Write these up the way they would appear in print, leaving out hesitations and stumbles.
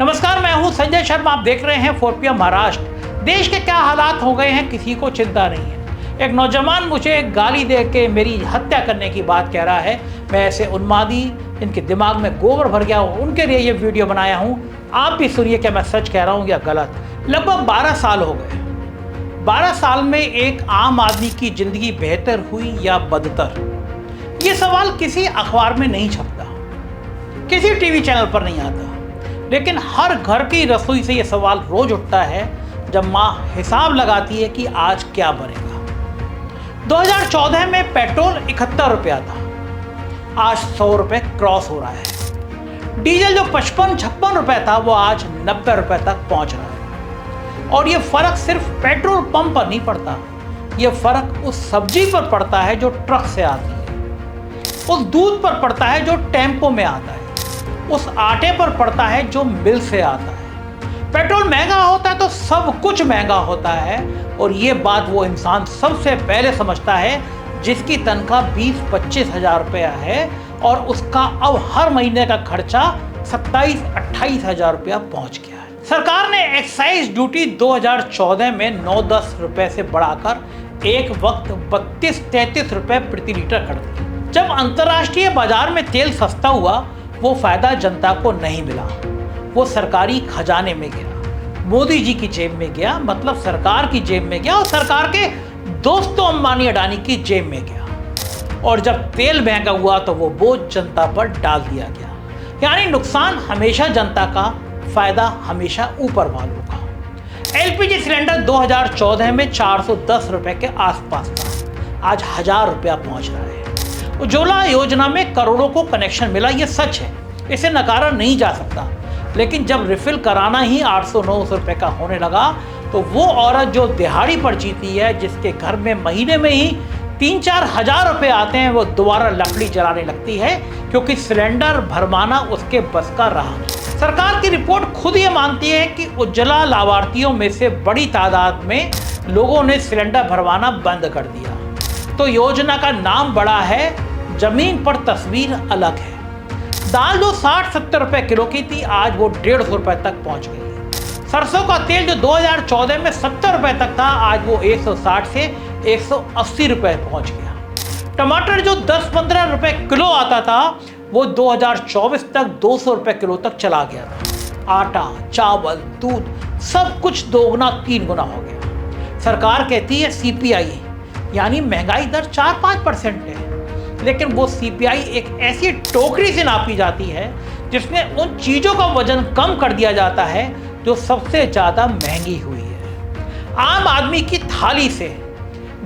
नमस्कार, मैं हूं संजय शर्मा। आप देख रहे हैं 4PM महाराष्ट्र। देश के क्या हालात हो गए हैं किसी को चिंता नहीं है। एक नौजवान मुझे गाली दे के मेरी हत्या करने की बात कह रहा है। मैं ऐसे उन्मादी जिनके दिमाग में गोबर भर गया हो उनके लिए ये वीडियो बनाया हूं। आप भी सुनिए क्या मैं सच कह रहा हूं या गलत। लगभग 12 साल हो गए। 12 साल में एक आम आदमी की जिंदगी बेहतर हुई या बदतर, ये सवाल किसी अखबार में नहीं छपता, किसी टीवी चैनल पर नहीं आता, लेकिन हर घर की रसोई से ये सवाल रोज उठता है जब माँ हिसाब लगाती है कि आज क्या बनेगा। 2014 में पेट्रोल 71 रुपया था, आज 100 रुपये क्रॉस हो रहा है। डीजल जो 55-56 रुपये था वो आज 90 रुपये तक पहुंच रहा है। और ये फर्क सिर्फ पेट्रोल पंप पर नहीं पड़ता, ये फर्क उस सब्जी पर पड़ता है जो ट्रक से आती है, उस दूध पर पड़ता है जो टेम्पो में आता है, उस आटे पर पड़ता है जो मिल से आता है। पेट्रोल महंगा होता है तो सब कुछ महंगा होता है, और ये बात वो इंसान सबसे पहले समझता है जिसकी तनख्वाह 20-25 हज़ार रुपया है और उसका अब हर महीने का खर्चा 27-28 हज़ार रुपया पहुंच गया है। सरकार ने एक्साइज ड्यूटी 2014 में 9-10 रुपए से बढ़ाकर एक वक्त 32-33 रुपए प्रति लीटर कर दी। जब अंतर्राष्ट्रीय बाजार में तेल सस्ता हुआ वो फायदा जनता को नहीं मिला, वो सरकारी खजाने में गया, मोदी जी की जेब में गया, मतलब सरकार की जेब में गया और सरकार के दोस्तों अंबानी अडानी की जेब में गया। और जब तेल महंगा हुआ तो वो बोझ जनता पर डाल दिया गया। यानी नुकसान हमेशा जनता का, फायदा हमेशा ऊपर वालों का। एलपीजी सिलेंडर 2014 में 410 रुपए के आसपास था, आज 1000 रुपया पहुंच रहा है। उज्ज्वला योजना में करोड़ों को कनेक्शन मिला, ये सच है, इसे नकारा नहीं जा सकता। लेकिन जब रिफिल कराना ही 800-900 रुपए का होने लगा तो वो औरत जो दिहाड़ी पर जीती है, जिसके घर में महीने में ही 3-4 हज़ार रुपए आते हैं, वो दोबारा लकड़ी जलाने लगती है क्योंकि सिलेंडर भरवाना उसके बस का रहा नहीं। सरकार की रिपोर्ट खुद ये मानती है कि उज्ज्वला लाभार्थियों में से बड़ी तादाद में लोगों ने सिलेंडर भरवाना बंद कर दिया। तो योजना का नाम बड़ा है, जमीन पर तस्वीर अलग है। दाल जो 60-70 रुपए किलो की थी, आज वो 150 रुपए तक पहुंच गई है। सरसों का तेल जो 2014 में 70 रुपए तक था, आज वो 160 से 180 रुपए पहुंच गया। टमाटर जो 10-15 रुपए किलो आता था, वो 2024 तक 200 रुपए किलो तक चला गया था। आटा, चावल, दूध सब कुछ 2-3 गुना हो गया। सरकार कहती है CPI यानी महंगाई दर 4-5% है, लेकिन वो CPI एक ऐसी टोकरी से नापी जाती है जिसमें उन चीज़ों का वजन कम कर दिया जाता है जो सबसे ज़्यादा महंगी हुई है। आम आदमी की थाली से,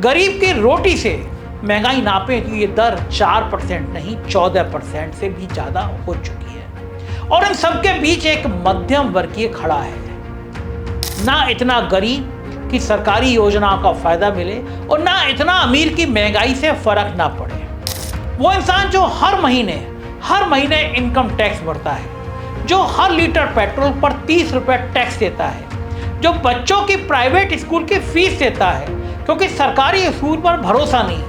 गरीब की रोटी से महंगाई नापें तो ये दर 4% नहीं 14% से भी ज़्यादा हो चुकी है। और इन सबके बीच एक मध्यम वर्गीय खड़ा है, ना इतना गरीब कि सरकारी योजनाओं का फायदा मिले और ना इतना अमीर की महंगाई से फर्क ना पड़े। वो इंसान जो हर महीने इनकम टैक्स भरता है, जो हर लीटर पेट्रोल पर 30 रुपये टैक्स देता है, जो बच्चों की प्राइवेट स्कूल की फीस देता है क्योंकि सरकारी स्कूल पर भरोसा नहीं,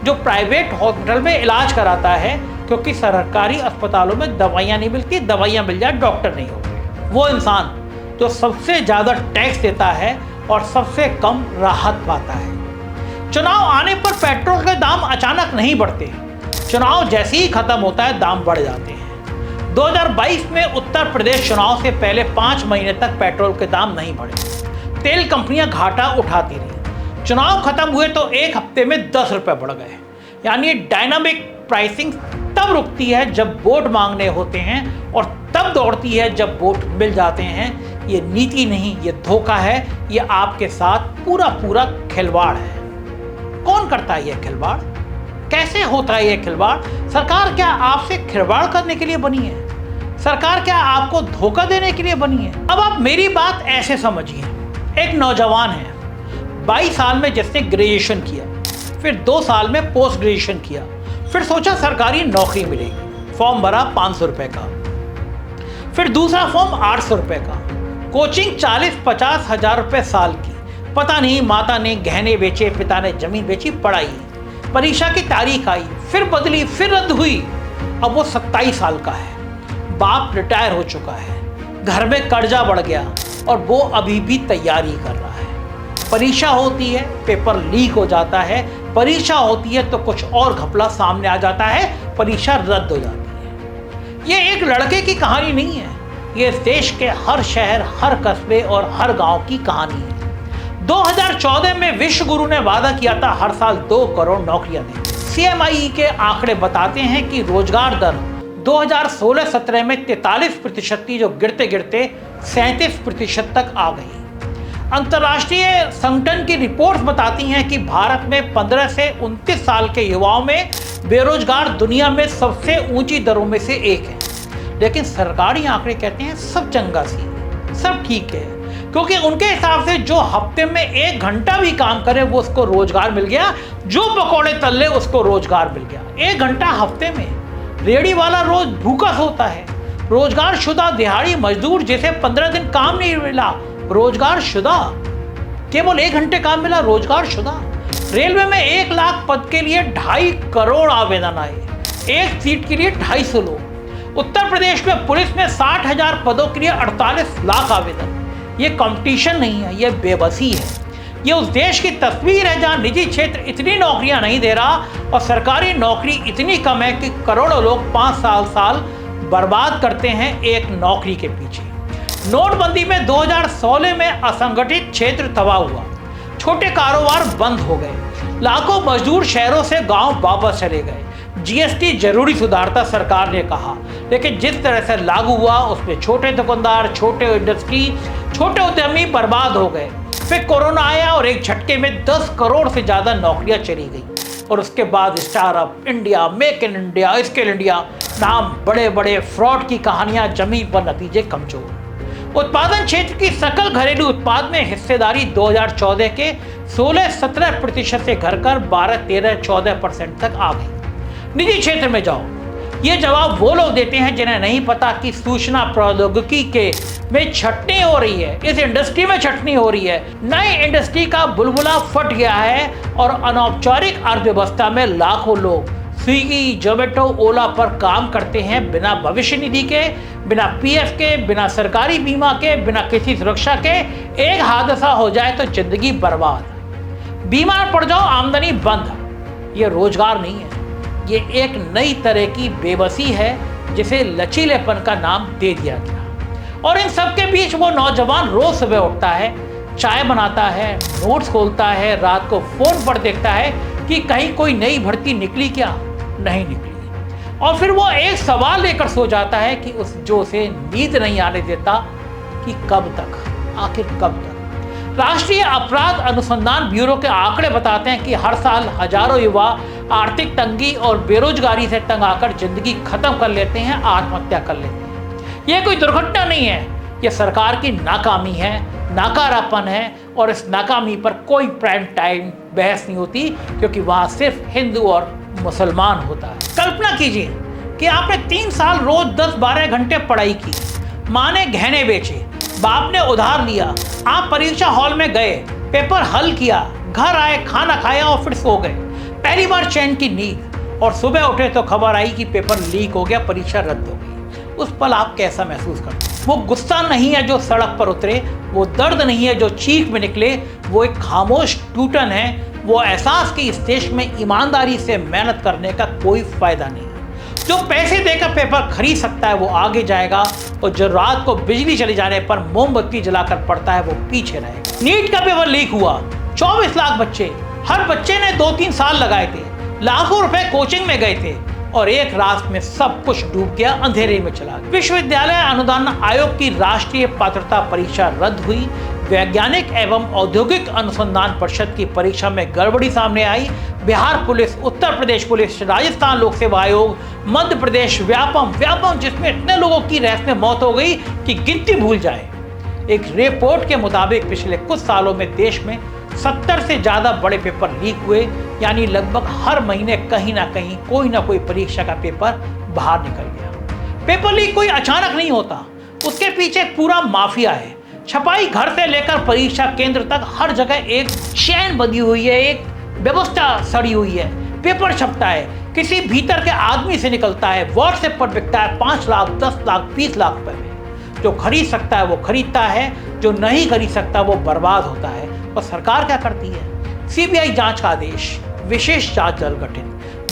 जो प्राइवेट हॉस्पिटल में इलाज कराता है क्योंकि सरकारी अस्पतालों में दवाइयाँ नहीं मिलती, दवाइयाँ मिल जाए डॉक्टर नहीं होते। वो इंसान जो सबसे ज़्यादा टैक्स देता है और सबसे कम राहत पाता है। चुनाव आने पर पेट्रोल के दाम अचानक नहीं बढ़ते, चुनाव जैसे ही खत्म होता है दाम बढ़ जाते हैं। 2022 में उत्तर प्रदेश चुनाव से पहले 5 महीने तक पेट्रोल के दाम नहीं बढ़े, तेल कंपनियां घाटा उठाती रही। चुनाव खत्म हुए तो एक हफ्ते में 10 रुपये बढ़ गए। यानी डायनामिक प्राइसिंग तब रुकती है जब वोट मांगने होते हैं और तब दौड़ती है जब वोट मिल जाते हैं। ये नीति नहीं, ये धोखा है, ये आपके साथ पूरा खिलवाड़ है। कौन करता है ये खिलवाड़? कैसे होता है ये खिलवाड़? सरकार क्या आपसे खिलवाड़ करने के लिए बनी है? सरकार क्या आपको धोखा देने के लिए बनी है? अब आप मेरी बात ऐसे समझिए, एक नौजवान है 22 साल में, जिसने ग्रेजुएशन किया, फिर 2 साल में पोस्ट ग्रेजुएशन किया, फिर सोचा सरकारी नौकरी मिलेगी, फॉर्म भरा 500 रुपये का, फिर दूसरा फॉर्म 800 रुपये का, कोचिंग 40-50 हज़ार रुपये साल की, पता नहीं माता ने गहने बेचे, पिता ने जमीन बेची, पढ़ाई, परीक्षा की तारीख आई, फिर बदली, फिर रद्द हुई। अब वो 27 साल का है, बाप रिटायर हो चुका है, घर में कर्जा बढ़ गया और वो अभी भी तैयारी कर रहा है। परीक्षा होती है, पेपर लीक हो जाता है, परीक्षा होती है तो कुछ और घपला सामने आ जाता है, परीक्षा रद्द हो जाती है। ये एक लड़के की कहानी नहीं है, ये देश के हर शहर, हर कस्बे और हर गांव की कहानी है। 2014 में विश्व गुरु ने वादा किया था हर साल 2 करोड़ नौकरियां दें। CMI के आंकड़े बताते हैं कि रोजगार दर 2016-17 में 43% थी, जो गिरते गिरते 37% तक आ गई। अंतर्राष्ट्रीय संगठन की रिपोर्ट्स बताती हैं कि भारत में 15 से 29 साल के युवाओं में बेरोजगार दुनिया में सबसे ऊंची दरों में से एक है। लेकिन सरकारी आंकड़े कहते हैं सब चंगा सी, सब ठीक है, क्योंकि उनके हिसाब से जो हफ्ते में 1 घंटा भी काम करे वो उसको रोजगार मिल गया, जो पकौड़े तल ले उसको रोजगार मिल गया। 1 घंटा हफ्ते में। रेहड़ी वाला रोज भूखा सोता है। रोजगार शुदा दिहाड़ी मजदूर जिसे 15 दिन काम नहीं मिला, रोजगार शुदा। केवल 1 घंटे काम मिला, रोजगार शुदा। रेलवे में 1 लाख पद के लिए 2.5 करोड़ आवेदन आए, एक सीट के लिए 250 लोग। उत्तर प्रदेश में पुलिस में 60,000 पदों के लिए 48 लाख आवेदन। ये कंपटीशन नहीं है, ये बेबसी है। ये उस देश की तस्वीर है जहां निजी क्षेत्र इतनी नौकरियां नहीं दे रहा और सरकारी नौकरी इतनी कम है कि करोड़ों लोग 5 साल बर्बाद करते हैं एक नौकरी के पीछे। नोटबंदी में 2016 में असंगठित क्षेत्र तबाह हुआ, छोटे कारोबार बंद हो गए, लाखों मजदूर शहरों से गांव वापस चले गए। GST जरूरी सुधार था, सरकार ने कहा, लेकिन जिस तरह से लागू हुआ उसमें छोटे दुकानदार, छोटे इंडस्ट्री, छोटे उद्यमी बर्बाद हो गए। फिर कोरोना आया और एक झटके में 10 करोड़ से ज्यादा नौकरियां चली गई और उसके बाद startup India, make in India, skill India नाम बड़े बड़े फ्रॉड की कहानियां जमी पर नतीजे कमजोर। उत्पादन क्षेत्र की सकल घरेलू उत्पाद में हिस्सेदारी 2014 के 16-17% से घटकर 12-13-14% तक आ गई। निजी क्षेत्र में जाओ, ये जवाब वो लोग देते हैं जिन्हें नहीं पता कि सूचना प्रौद्योगिकी के में छटनी हो रही है, इस इंडस्ट्री में छटनी हो रही है। नई इंडस्ट्री का बुलबुला फट गया है और अनौपचारिक अर्थव्यवस्था में लाखों लोग स्विगी, जोमेटो, ओला पर काम करते हैं बिना भविष्य निधि के, बिना PF के, बिना सरकारी बीमा के, बिना किसी सुरक्षा के। एक हादसा हो जाए तो जिंदगी बर्बाद, बीमार पड़ जाओ आमदनी बंद। ये रोजगार नहीं है, ये एक नई तरह की बेबसी है जिसे लचीलेपन का नाम दे दिया गया। और इन सब के बीच वो नौजवान रोज सुबह उठता है, चाय बनाता है, नोट्स खोलता है, रात को फोन पर देखता है कि कहीं कोई नई भर्ती निकली क्या, नहीं निकली। और फिर वो एक सवाल लेकर सो जाता है कि जो उसे नींद नहीं आने देता कि कब तक, आखिर कब तक। राष्ट्रीय अपराध अनुसंधान ब्यूरो के आंकड़े बताते हैं कि हर साल हजारों युवा आर्थिक तंगी और बेरोजगारी से तंग आकर जिंदगी खत्म कर लेते हैं, आत्महत्या कर लेते हैं। यह कोई दुर्घटना नहीं है, यह सरकार की नाकामी है, नाकारापन है और इस नाकामी पर कोई प्राइम टाइम बहस नहीं होती, क्योंकि वहां सिर्फ हिंदू और मुसलमान होता है। कल्पना कीजिए कि आपने 3 साल रोज 10-12 घंटे पढ़ाई की, माँ ने गहने बेचे, बाप ने उधार लिया, आप परीक्षा हॉल में गए, पेपर हल किया, घर आए, खाना खाया और फिर सो गए। पहली बार चैन की नींद और सुबह उठे तो खबर आई कि पेपर लीक हो गया, परीक्षा रद्द हो गई। उस पल आप कैसा महसूस करते हैं? वो गुस्सा नहीं है जो सड़क पर उतरे, वो दर्द नहीं है जो चीख में निकले, वो एक खामोश टूटन है, वो एहसास कि इस देश में ईमानदारी से मेहनत करने का कोई फायदा नहीं। जो पैसे देकर पेपर खरीद सकता है वो आगे जाएगा और जो रात को बिजली चले जाने पर मोमबत्ती जलाकर पड़ता है वो पीछे रहेगा। नीट का पेपर लीक हुआ, 24 लाख बच्चे, हर बच्चे ने 2-3 साल लगाए थे, लाखों रुपए कोचिंग में गए थे और एक रात में सब कुछ डूब गया, अंधेरे में चला गया। विश्वविद्यालय अनुदान आयोग की राष्ट्रीय पात्रता परीक्षा रद्द हुई। वैज्ञानिक एवं औद्योगिक अनुसंधान परिषद की परीक्षा में गड़बड़ी सामने आई। बिहार पुलिस, उत्तर प्रदेश पुलिस, राजस्थान लोक सेवा आयोग, मध्य प्रदेश व्यापम जिसमें इतने लोगों की रहस्य में मौत हो गई कि गिनती भूल जाए। एक रिपोर्ट के मुताबिक पिछले कुछ सालों में देश में 70 से ज्यादा बड़े पेपर लीक हुए, यानी लगभग हर महीने कहीं ना कहीं कोई ना कोई परीक्षा का पेपर बाहर निकल गया। पेपर लीक कोई अचानक नहीं होता, उसके पीछे पूरा माफिया है। छपाई घर से लेकर परीक्षा केंद्र तक हर जगह एक चैन बंधी हुई है, एक व्यवस्था सड़ी हुई है। पेपर छपता है, किसी भीतर के आदमी से निकलता है, व्हाट्सएप पर बिकता है 5 लाख, 10 लाख, 20 लाख रुपए में। जो खरीद सकता है वो खरीदता है, जो नहीं खरीद सकता वो बर्बाद होता है। और सरकार क्या करती है? सीबीआई जांच का आदेश, विशेष जांच दल गठित,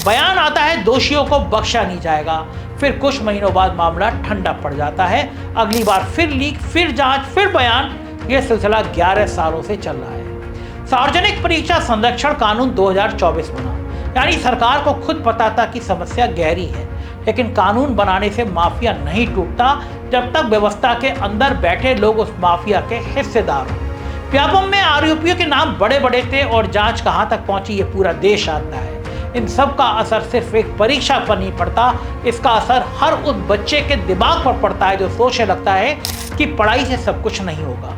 बयान आता है दोषियों को बख्शा नहीं जाएगा, फिर कुछ महीनों बाद मामला ठंडा पड़ जाता है, अगली बार फिर लीक, फिर जांच, फिर बयान। यह सिलसिला 11 सालों से चल रहा है। सार्वजनिक परीक्षा संरक्षण कानून 2024 बना, यानी सरकार को खुद पता था कि समस्या गहरी है, लेकिन कानून बनाने से माफिया नहीं टूटता जब तक व्यवस्था के अंदर बैठे लोग उस माफिया के हिस्सेदार हों। व्यापम में आरोपियों के नाम बड़े बड़े थे और जांच कहां तक पहुंची ये पूरा देश जानता है। इन सब का असर सिर्फ एक परीक्षा पर नहीं पड़ता, इसका असर हर उस बच्चे के दिमाग पर पड़ता है जो सोचने लगता है कि पढ़ाई से सब कुछ नहीं होगा।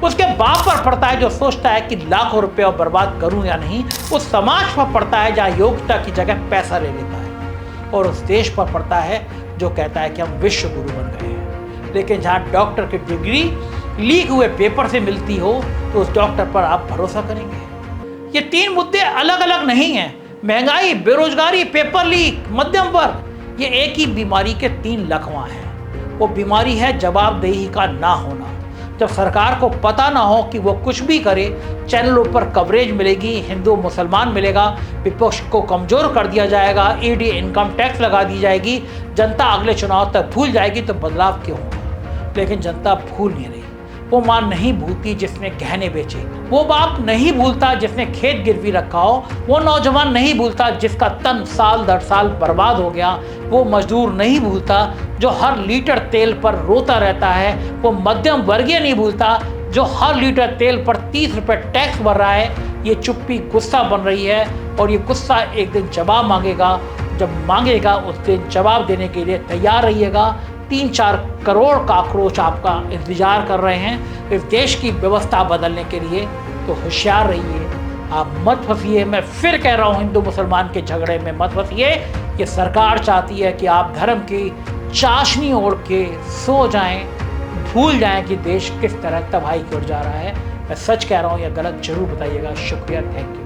उसके बाप पर पड़ता है जो सोचता है कि लाखों रुपए और बर्बाद करूं या नहीं। उस समाज पर पड़ता है जहां योग्यता की जगह पैसा ले लेता है। और उस देश पर पड़ता है जो कहता है कि हम विश्व गुरु बन गए हैं। लेकिन जहां डॉक्टर की डिग्री लीक हुए पेपर से मिलती हो तो उस डॉक्टर पर आप भरोसा करेंगे? ये 3 मुद्दे अलग अलग नहीं हैं। महंगाई, बेरोजगारी, पेपर लीक, मध्यम वर्ग, ये एक ही बीमारी के 3 लखवा हैं। वो बीमारी है जवाबदेही का ना होना। जब सरकार को पता ना हो कि वो कुछ भी करे, चैनलों पर कवरेज मिलेगी, हिंदू मुसलमान मिलेगा, विपक्ष को कमजोर कर दिया जाएगा, ईडी इनकम टैक्स लगा दी जाएगी, जनता अगले चुनाव तक भूल जाएगी, तो बदलाव क्यों होगा? लेकिन जनता भूल नहीं रही। वो मां नहीं भूलती जिसने गहने बेचे, वो बाप नहीं भूलता जिसने खेत गिरवी रखा हो, वो नौजवान नहीं भूलता जिसका तन साल दर साल बर्बाद हो गया, वो मजदूर नहीं भूलता जो हर लीटर तेल पर रोता रहता है, वो मध्यम वर्गीय नहीं भूलता जो हर लीटर तेल पर 30 रुपये टैक्स भर रहा है। ये चुप्पी गुस्सा बन रही है और ये गुस्सा एक दिन जवाब मांगेगा। जब मांगेगा उस दिन जवाब देने के लिए तैयार रहिएगा। 3-4 करोड़ काकरोच आपका इंतजार कर रहे हैं इस देश की व्यवस्था बदलने के लिए, तो होशियार रहिए, आप मत फंसिए। मैं फिर कह रहा हूँ, हिंदू मुसलमान के झगड़े में मत फंसिए। ये सरकार चाहती है कि आप धर्म की चाशनी ओढ़ के सो जाएं, भूल जाएं कि देश किस तरह तबाही की ओर जा रहा है। मैं सच कह रहा हूँ या गलत जरूर बताइएगा। शुक्रिया, थैंक यू।